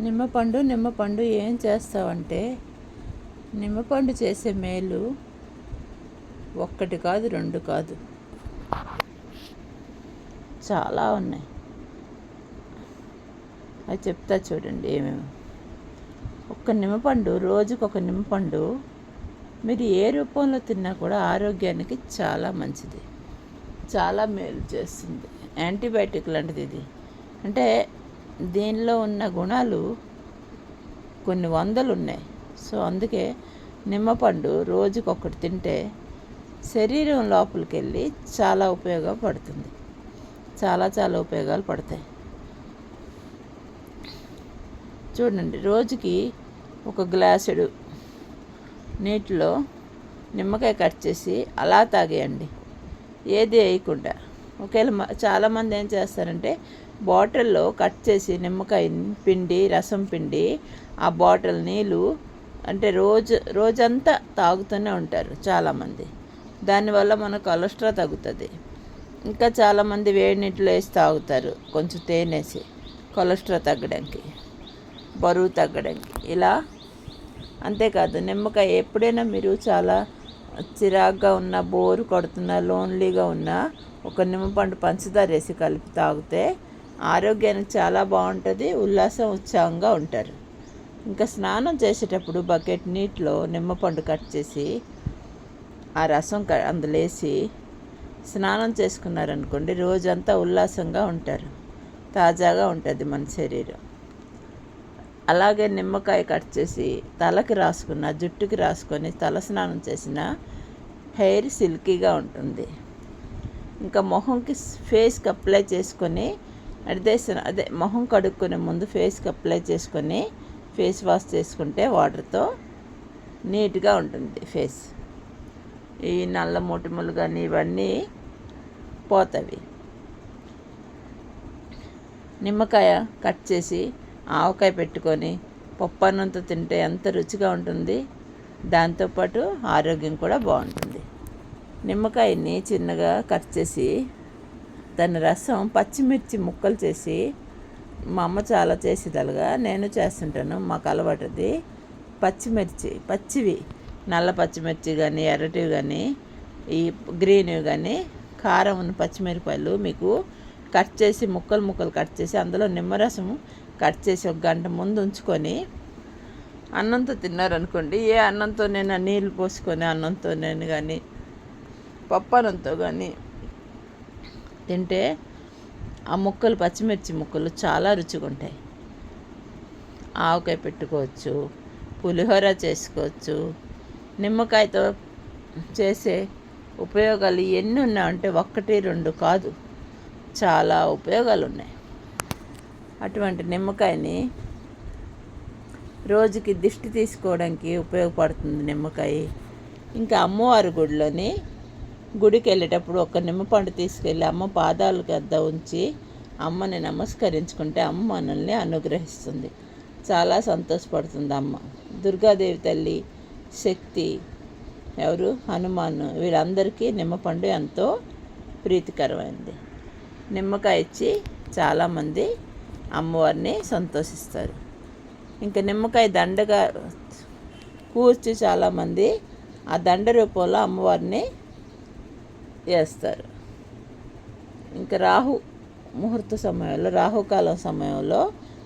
నిమ్మపండు ఏం చేస్తావంటే, నిమ్మపండు చేసే మేలు ఒక్కటి కాదు, రెండు కాదు, చాలా ఉన్నాయి. అది చెప్తా చూడండి ఏమేమి. ఒక్క నిమ్మపండు, రోజుకొక నిమ్మపండు మీరు ఏ రూపంలో తిన్నా కూడా ఆరోగ్యానికి చాలా మంచిది, చాలా మేలు చేస్తుంది. యాంటీబయాటిక్ లాంటిది ఇది. అంటే దీనిలో ఉన్న గుణాలు కొన్ని వందలు ఉన్నాయి. సో అందుకే నిమ్మపండు రోజుకొకటి తింటే శరీరం లోపలికి వెళ్ళి చాలా ఉపయోగపడుతుంది, చాలా ఉపయోగాలు పడతాయి. చూడండి, రోజుకి ఒక గ్లాసుడు నీటిలో నిమ్మకాయ కట్ చేసి అలా తాగేయండి, ఏది వేయకుండా. ఒకవేళ చాలామంది ఏం చేస్తారంటే బాటిల్లో కట్ చేసి నిమ్మకాయ పిండి, రసం పిండి ఆ బాటిల్ నీళ్ళు అంటే రోజంతా తాగుతూనే ఉంటారు చాలామంది. దానివల్ల మన కొలెస్ట్రాల్ తగ్గుతుంది. ఇంకా చాలామంది వేడి నీటిలో వేసి తాగుతారు, కొంచెం తేనేసి, కొలెస్ట్రాల్ తగ్గడానికి, బరువు తగ్గడానికి. ఇలా అంతేకాదు, నిమ్మకాయ ఎప్పుడైనా మీరు చాలా చిరాగ్గా ఉన్నా, బోరు కొడుతున్నా, లోన్లీగా ఉన్నా ఒక నిమ్మపండు పంచదార వేసి కలిపి తాగితే ఆరోగ్యానికి చాలా బాగుంటుంది, ఉత్సాహంగా ఉంటారు. ఇంకా స్నానం చేసేటప్పుడు బకెట్ నీటిలో నిమ్మపండు కట్ చేసి ఆ రసం అందులో వేసి స్నానం చేసుకున్నారనుకోండి, రోజంతా ఉల్లాసంగా ఉంటారు, తాజాగా ఉంటుంది మన శరీరం. అలాగే నిమ్మకాయ కట్ చేసి తలకి రాసుకున్న, జుట్టుకి రాసుకొని తల స్నానం చేసిన హెయిర్ సిల్కీగా ఉంటుంది. ఇంకా మొహంకి ఫేస్కి అప్లై చేసుకొని అదే మొహం కడుక్కునే ముందు ఫేస్కి అప్లై చేసుకొని ఫేస్ వాష్ చేసుకుంటే వాటర్తో నీట్గా ఉంటుంది ఫేస్. ఈ నల్ల మొటిమలు కానీ ఇవన్నీ పోతవి. నిమ్మకాయ కట్ చేసి ఆవకాయ పెట్టుకొని పప్పన్నంతో తింటే ఎంత రుచిగా ఉంటుంది, దాంతోపాటు ఆరోగ్యం కూడా బాగుంటుంది. నిమ్మకాయని చిన్నగా కట్ చేసి దాని రసం పచ్చిమిర్చి ముక్కలు చేసి, మా అమ్మ చాలా చేసేదలుగా, నేను చేస్తుంటాను, మాకు అలవాటుది. పచ్చిమిర్చి పచ్చివి, నల్ల పచ్చిమిర్చి కానీ ఎర్రటివి కానీ ఈ గ్రీన్వి కానీ కారం ఉన్న పచ్చిమిరపకాయలు మీకు కట్ చేసి ముక్కలు కట్ చేసి అందులో నిమ్మరసం కట్ చేసి ఒక గంట ముందు ఉంచుకొని అన్నంతో తిన్నారనుకోండి, ఏ అన్నంతో నేను నీళ్ళు పోసుకొని అన్నంతో నేను కానీ పప్పన్నంతో కానీ తింటే ఆ ముక్కలు, పచ్చిమిర్చి ముక్కలు చాలా రుచిగా ఉంటాయి. ఆవకాయ పెట్టుకోవచ్చు, పులిహోర చేసుకోవచ్చు. నిమ్మకాయతో చేసే ఉపయోగాలు ఎన్ని ఉన్నాయంటే ఒకటి రెండు కాదు, చాలా ఉపయోగాలు ఉన్నాయి. అటువంటి నిమ్మకాయని రోజుకి దిష్టి తీసుకోవడానికి ఉపయోగపడుతుంది నిమ్మకాయ. ఇంకా అమ్మవారి గుడికి వెళ్ళేటప్పుడు ఒక నిమ్మపండు తీసుకెళ్ళి అమ్మ పాదాల వద్ద ఉంచి అమ్మని నమస్కరించుకుంటే అమ్మ మనల్ని అనుగ్రహిస్తుంది, చాలా సంతోషపడుతుంది అమ్మ. దుర్గాదేవి తల్లి, శక్తి, ఎవరు, హనుమాన్, వీళ్ళందరికీ నిమ్మపండు ఎంతో ప్రీతికరమైనది. నిమ్మకాయ ఇచ్చి చాలామంది అమ్మవారిని సంతోషిస్తారు. ఇంకా నిమ్మకాయ దండగా కూర్చి చాలామంది ఆ దండ రూపంలో అమ్మవారిని వేస్తారు. ఇంకా ముహూర్త సమయంలో, రాహుకాలం సమయంలో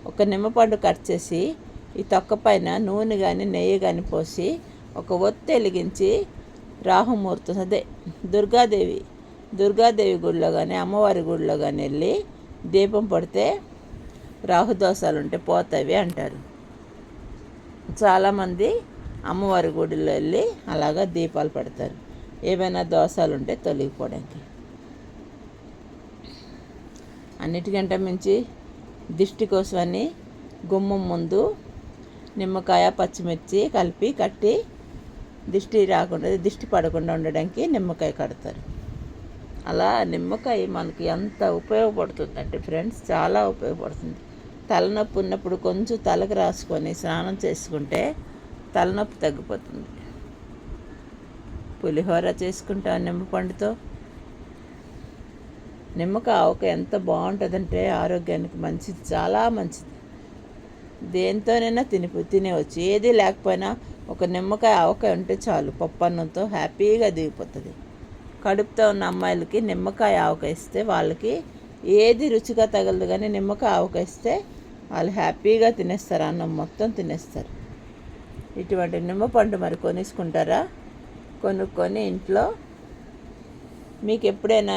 ఒక నిమ్మపండు కట్ చేసి ఈ తొక్క పైన నూనె కానీ నెయ్యి కానీ పోసి ఒక ఒత్తి వెలిగించి రాహుముహూర్తం అదే దుర్గాదేవి గుడిలో కానీ అమ్మవారి గుడిలో కానీ వెళ్ళి దీపం పడితే రాహుదోషాలు ఉంటే పోతాయి అంటారు. చాలామంది అమ్మవారి గుడిలో వెళ్ళి అలాగా దీపాలు పెడతారు, ఏమైనా దోషాలు ఉంటే తొలగిపోవడానికి. అన్నిటికంటే మించి దిష్టి కోసమని గుమ్మం ముందు నిమ్మకాయ, పచ్చిమిర్చి కలిపి కట్టి దిష్టి పడకుండా ఉండడానికి నిమ్మకాయ కడతారు. అలా నిమ్మకాయ మనకి ఎంత ఉపయోగపడుతుందంటే ఫ్రెండ్స్, చాలా ఉపయోగపడుతుంది. తలనొప్పి ఉన్నప్పుడు కొంచెం తలకు రాసుకొని స్నానం చేసుకుంటే తలనొప్పి తగ్గిపోతుంది. పులిహోర చేసుకుంటాం నిమ్మపండుతో. నిమ్మకాయ ఆవకాయ ఎంత బాగుంటుందంటే ఆరోగ్యానికి మంచిది, చాలా మంచిది. దేంతోనైనా తినేవచ్చు. ఏది లేకపోయినా ఒక నిమ్మకాయ ఆవకాయ ఉంటే చాలు, పప్పన్నంతో హ్యాపీగా దిగిపోతుంది. కడుపుతో ఉన్న అమ్మాయిలకి నిమ్మకాయ ఆవకాయ ఇస్తే వాళ్ళకి ఏది రుచిగా తగలదు, కానీ నిమ్మకాయ ఆవకాయ ఇస్తే వాళ్ళు హ్యాపీగా తినేస్తారు, అన్నం మొత్తం తినేస్తారు. ఇటువంటి నిమ్మపండు మరి కొనేసుకుంటారా? కొనుక్కొని ఇంట్లో మీకు ఎప్పుడైనా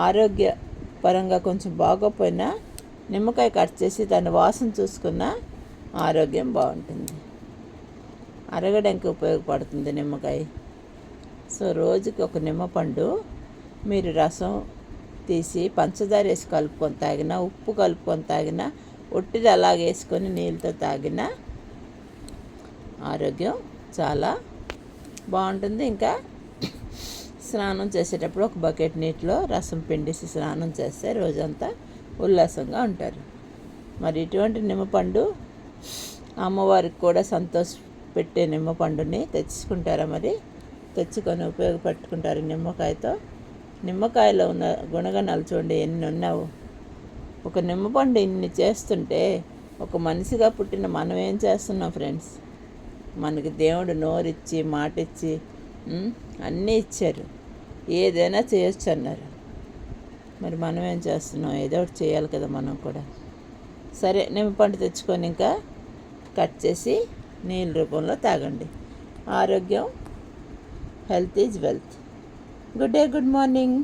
ఆరోగ్య పరంగా కొంచెం బాగోపోయినా నిమ్మకాయ కట్ చేసి దాని వాసన చూసుకున్న ఆరోగ్యం బాగుంటుంది, అరగడానికి ఉపయోగపడుతుంది నిమ్మకాయ. సో రోజుకి ఒక నిమ్మపండు మీరు రసం తీసి పంచదార వేసి కలుపుకొని తాగినా, ఉప్పు కలుపుకొని తాగినా, ఒట్టిది అలాగే వేసుకొని నీళ్ళతో తాగినా ఆరోగ్యం చాలా బాగుంటుంది. ఇంకా స్నానం చేసేటప్పుడు ఒక బకెట్ నీటిలో రసం పిండేసి స్నానం చేస్తే రోజంతా ఉల్లాసంగా ఉంటారు. మరి ఇటువంటి నిమ్మపండు అమ్మవారికి కూడా సంతోష పెట్టే నిమ్మపండుని తెచ్చుకుంటారా? మరి తెచ్చుకొని ఉపయోగపెట్టుకుంటారు నిమ్మకాయతో. నిమ్మకాయలో ఉన్న గుణగణాలు చూడండి ఎన్ని ఉన్నావు. ఒక నిమ్మపండు ఇన్ని చేస్తుంటే ఒక మనిషిగా పుట్టిన మనం ఏం చేస్తున్నాం ఫ్రెండ్స్? మనకి దేవుడు నోరిచ్చి మాటిచ్చి అన్నీ ఇచ్చారు, ఏదైనా చేయొచ్చు అన్నారు. మరి మనం ఏం చేస్తున్నాం? ఏదో ఒకటి చేయాలి కదా మనం కూడా. సరే, నిమ్మపండు తెచ్చుకొని ఇంకా కట్ చేసి నీళ్ళ రూపంలో తాగండి. ఆరోగ్యం, health is wealth. Good day, good morning.